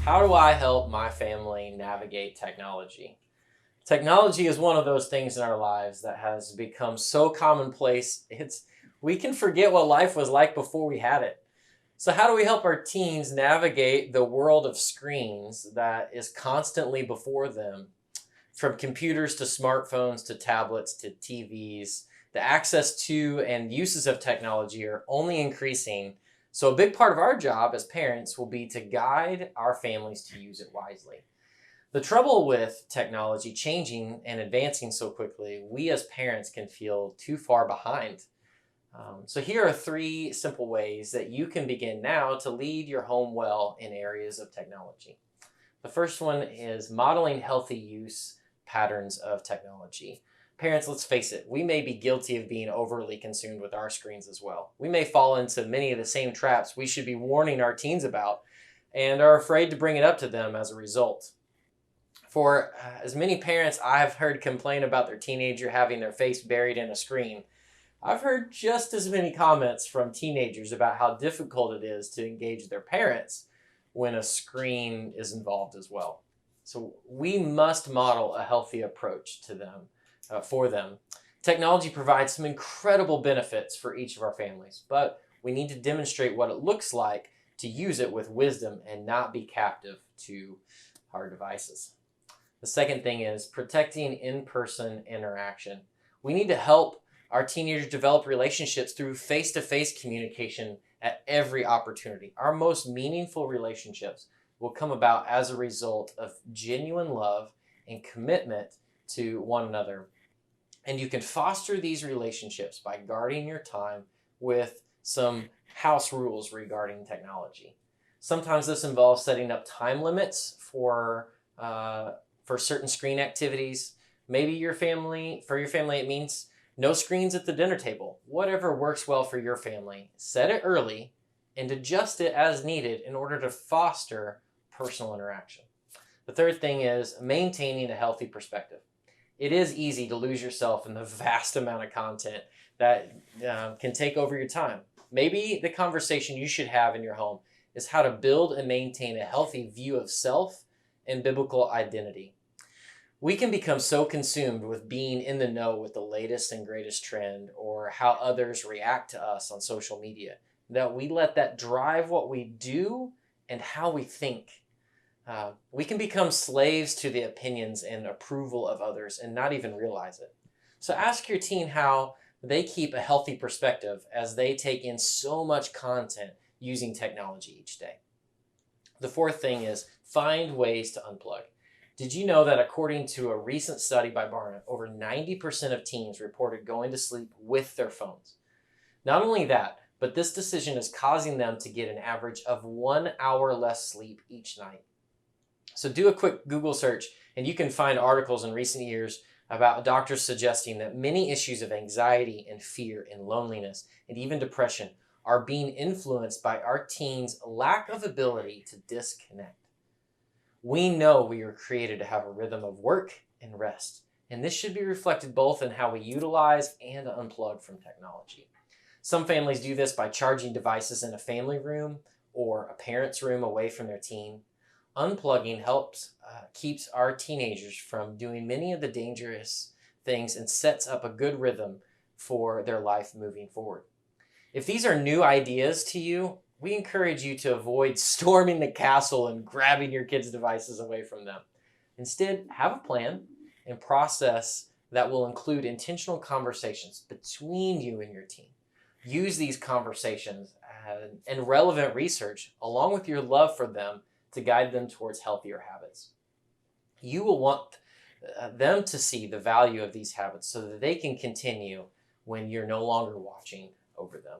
How do I help my family navigate technology? Technology is one of those things in our lives that has become so commonplace. We can forget what life was like before we had it. So how do we help our teens navigate the world of screens that is constantly before them? From computers to smartphones to tablets to TVs, the access to and uses of technology are only increasing. So, a big part of our job as parents will be to guide our families to use it wisely. The trouble with technology changing and advancing so quickly, we as parents can feel too far behind. So, here are three simple ways that you can begin now to lead your home well in areas of technology. The first one is modeling healthy use patterns of technology. Parents, let's face it, we may be guilty of being overly consumed with our screens as well. We may fall into many of the same traps we should be warning our teens about and are afraid to bring it up to them as a result. For as many parents I've heard complain about their teenager having their face buried in a screen, I've heard just as many comments from teenagers about how difficult it is to engage their parents when a screen is involved as well. So we must model a healthy approach to them, for them. Technology provides some incredible benefits for each of our families, but we need to demonstrate what it looks like to use it with wisdom and not be captive to our devices. The second thing is protecting in-person interaction. We need to help our teenagers develop relationships through face-to-face communication at every opportunity. Our most meaningful relationships will come about as a result of genuine love and commitment to one another. And you can foster these relationships by guarding your time with some house rules regarding technology. Sometimes this involves setting up time limits for certain screen activities. Maybe for your family, it means no screens at the dinner table. Whatever works well for your family, set it early and adjust it as needed in order to foster personal interaction. The third thing is maintaining a healthy perspective. It is easy to lose yourself in the vast amount of content that can take over your time. Maybe the conversation you should have in your home is how to build and maintain a healthy view of self and biblical identity. We can become so consumed with being in the know with the latest and greatest trend or how others react to us on social media that we let that drive what we do and how we think. We can become slaves to the opinions and approval of others and not even realize it. So ask your teen how they keep a healthy perspective as they take in so much content using technology each day. The fourth thing is find ways to unplug. Did you know that according to a recent study by Barna, over 90% of teens reported going to sleep with their phones? Not only that, but this decision is causing them to get an average of 1 hour less sleep each night. So do a quick Google search and you can find articles in recent years about doctors suggesting that many issues of anxiety and fear and loneliness and even depression are being influenced by our teens' lack of ability to disconnect. We know we were created to have a rhythm of work and rest, and this should be reflected both in how we utilize and unplug from technology. Some families do this by charging devices in a family room or a parent's room away from their teen. Unplugging keeps our teenagers from doing many of the dangerous things and sets up a good rhythm for their life moving forward. If these are new ideas to you, we encourage you to avoid storming the castle and grabbing your kids' devices away from them. Instead, have a plan and process that will include intentional conversations between you and your teen. Use these conversations and relevant research along with your love for them to guide them towards healthier habits. You will want them to see the value of these habits so that they can continue when you're no longer watching over them.